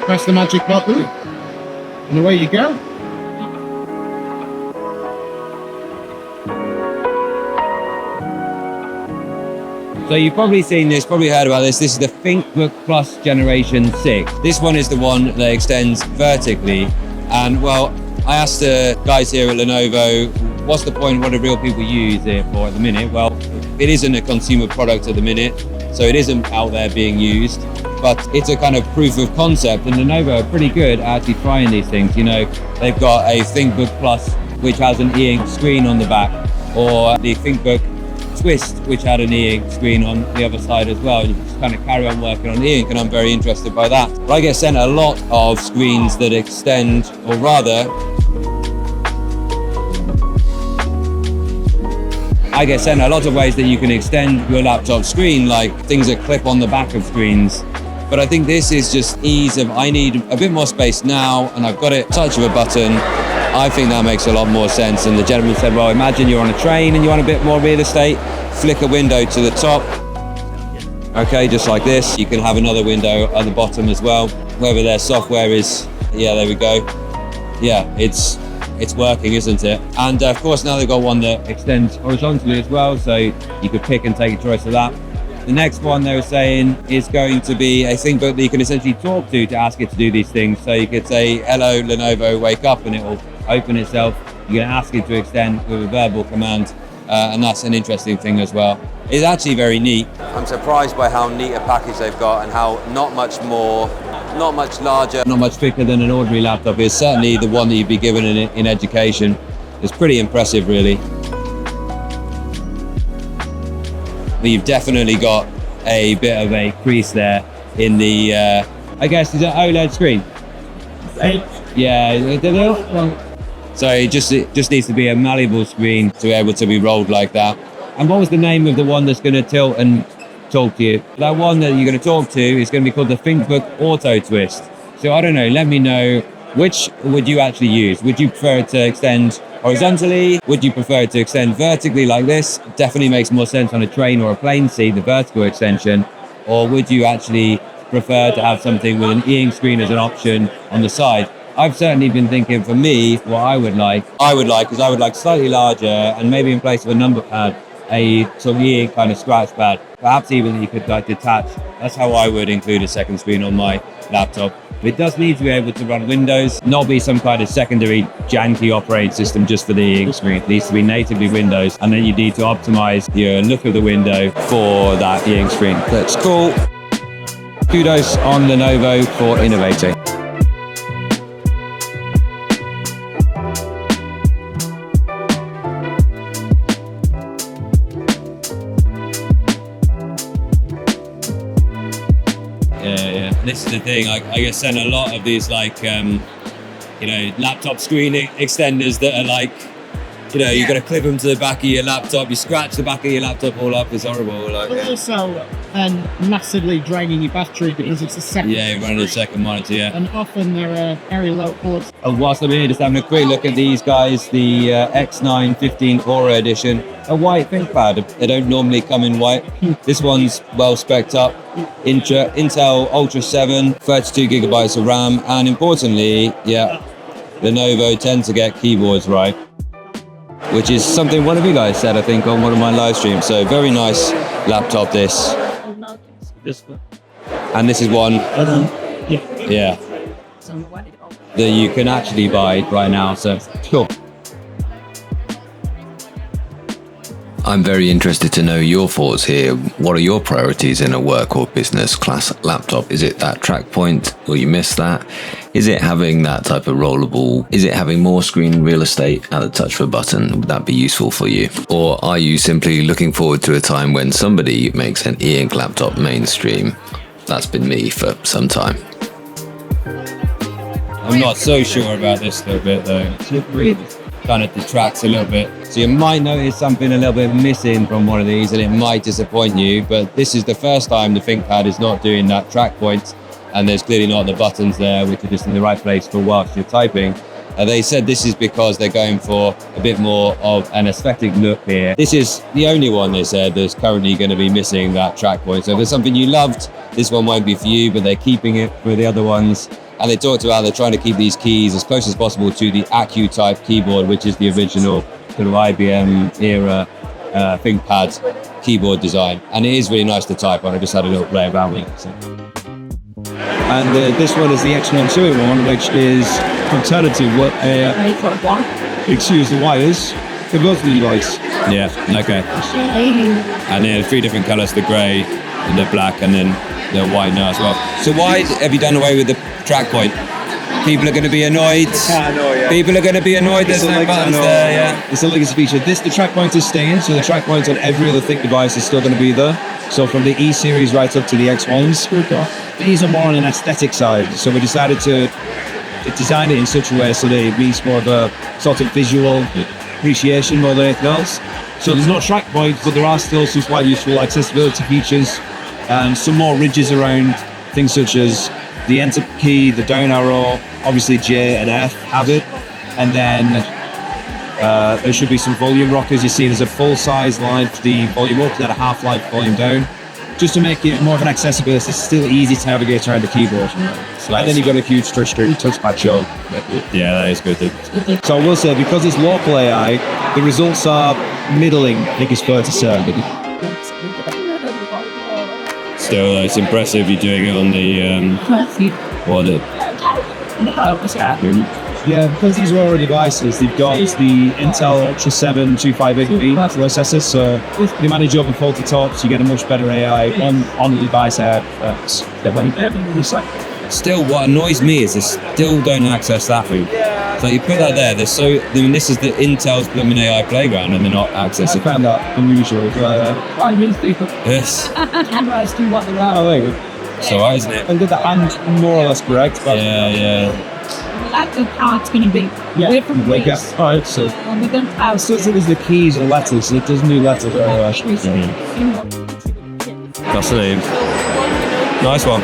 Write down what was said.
press the magic button, and away you go. So you've probably seen this, probably heard about this. This is the Thinkbook Plus Generation 6. This one is the one that extends vertically. And well, I asked the guys here at Lenovo, what's the point, what do real people use it for at the minute? Well, it isn't a consumer product at the minute, so it isn't out there being used, but it's a kind of proof of concept, and Lenovo are pretty good at actually trying these things. You know, they've got a Thinkbook Plus, which has an e-ink screen on the back, or the Thinkbook Twist, which had an e-ink screen on the other side as well. You just kind of carry on working on e-ink, and I'm very interested by that. But I get sent a lot of screens that extend, or rather, I get sent a lot of ways that you can extend your laptop screen, like things that clip on the back of screens. But I think this is just ease of, I need a bit more space now, and I've got it touch of a button. I think that makes a lot more sense. And the gentleman said, well, imagine you're on a train and you want a bit more real estate, flick a window to the top. Okay, just like this. You can have another window at the bottom as well. Whether their software is, yeah, there we go. Yeah, it's working, isn't it? And of course, now they've got one that extends horizontally as well, so you could pick and take a choice of that. The next one they were saying is going to be a ThinkBook that you can essentially talk to ask it to do these things. So you could say, hello, Lenovo, wake up, and it will open itself. You can ask it to extend with a verbal command, and that's an interesting thing as well. It's actually very neat. I'm surprised by how neat a package they've got, and how not much more, not much larger, not much thicker than an ordinary laptop is. Certainly the one that you'd be given in education. It's pretty impressive, really. But you've definitely got a bit of a crease there in the, I guess, is it OLED screen? Yeah, so it just needs to be a malleable screen to be able to be rolled like that. And what was the name of the one that's going to tilt and talk to you? That one that you're going to talk to is going to be called the Thinkbook Auto Twist. So I don't know, let me know, which would you actually use? Would you prefer it to extend horizontally? Would you prefer it to extend vertically like this? Definitely makes more sense on a train or a plane seat, the vertical extension. Or would you actually prefer to have something with an e-ink screen as an option on the side? I've certainly been thinking, for me, what I would like slightly larger, and maybe in place of a number pad, a sort of e-ink kind of scratch pad, perhaps even that you could like detach. That's how I would include a second screen on my laptop. It does need to be able to run Windows, not be some kind of secondary janky operating system just for the e-ink screen. It needs to be natively Windows, and then you need to optimize your look of the window for that e-ink screen. That's cool. Kudos on Lenovo for innovating. This is the thing, I get sent a lot of these like, laptop screen extenders that are like, you've got to clip them to the back of your laptop, you scratch the back of your laptop all up, it's horrible. Like, but also massively draining your battery because it's a second. Yeah, you're running a second monitor, yeah. And often they're very low ports. And whilst I'm here, just having a quick look at these guys, the X9 15 Aura Edition, a white ThinkPad. They don't normally come in white. This one's well spec'd up. Intel Ultra 7, 32 gigabytes of RAM, and importantly, yeah, Lenovo tend to get keyboards right, which is something one of you guys said, I think, on one of my live streams. So very nice laptop, this. And this is one, yeah, that you can actually buy right now, so cool. I'm very interested to know your thoughts here. What are your priorities in a work or business class laptop? Is it that track point? Will you miss that? Is it having that type of rollable? Is it having more screen real estate at the touch of a button? Would that be useful for you? Or are you simply looking forward to a time when somebody makes an e-ink laptop mainstream? That's been me for some time. I'm not so sure about this little bit though. Kind of detracts a little bit. So you might notice something a little bit missing from one of these, and it might disappoint you, but this is the first time the ThinkPad is not doing that track point, and there's clearly not the buttons there, which are just in the right place for whilst you're typing. They said this is because they're going for a bit more of an aesthetic look here. This is the only one, they said, that's currently going to be missing that track point. So if there's something you loved, this one won't be for you, but they're keeping it for the other ones. And they talked about they're trying to keep these keys as close as possible to the Accu-type keyboard, which is the original sort of IBM era ThinkPad keyboard design. And it is really nice to type on. I just had a little play about it. So. And this one is the X121, which is compared to what excuse the wires. They're both really nice. Yeah, okay. And then 3 different colours, the grey, the black, and then the white now as well. So why have you done away with the track point? People are going to be annoyed. People are going to be annoyed. There's no buttons there, yeah. It's a legacy feature. The track point is staying, so the track point on every other Think device is still going to be there. So from the E series right up to the X1s. These are more on an aesthetic side. So we decided to design it in such a way so that it means more of a sort of visual appreciation more than anything else. So there's no track points, but there are still some quite useful accessibility features and some more ridges around things such as the enter key, the down arrow, obviously J and F have it, and then there should be some volume rockers. You see there's a full size line for the volume up, then a half line for volume down, just to make it more of an accessibility. It's still easy to navigate around the keyboard. And then you've got a huge touchpad show. Yeah, that is good. So I will say, because it's local AI, the results are middling, I think it's fair to say. Still, it's impressive you're doing it on the Yeah, because these are already devices, they've got the Intel Ultra 7 258B processors, so you manage over faulty tops, you get a much better AI on the device. Still, what annoys me is they still don't access that thing. So you put that there. This is the Intel's Bigme AI playground, and they're not accessing. I found that unusual. Yes. Oh, there you go. So why isn't it? And did the hand more or less correct? But Yeah. It's going to be different ways. Alright, so We don't have still think there's the keys and letters, so it does new letters very well. That's the name. Nice one.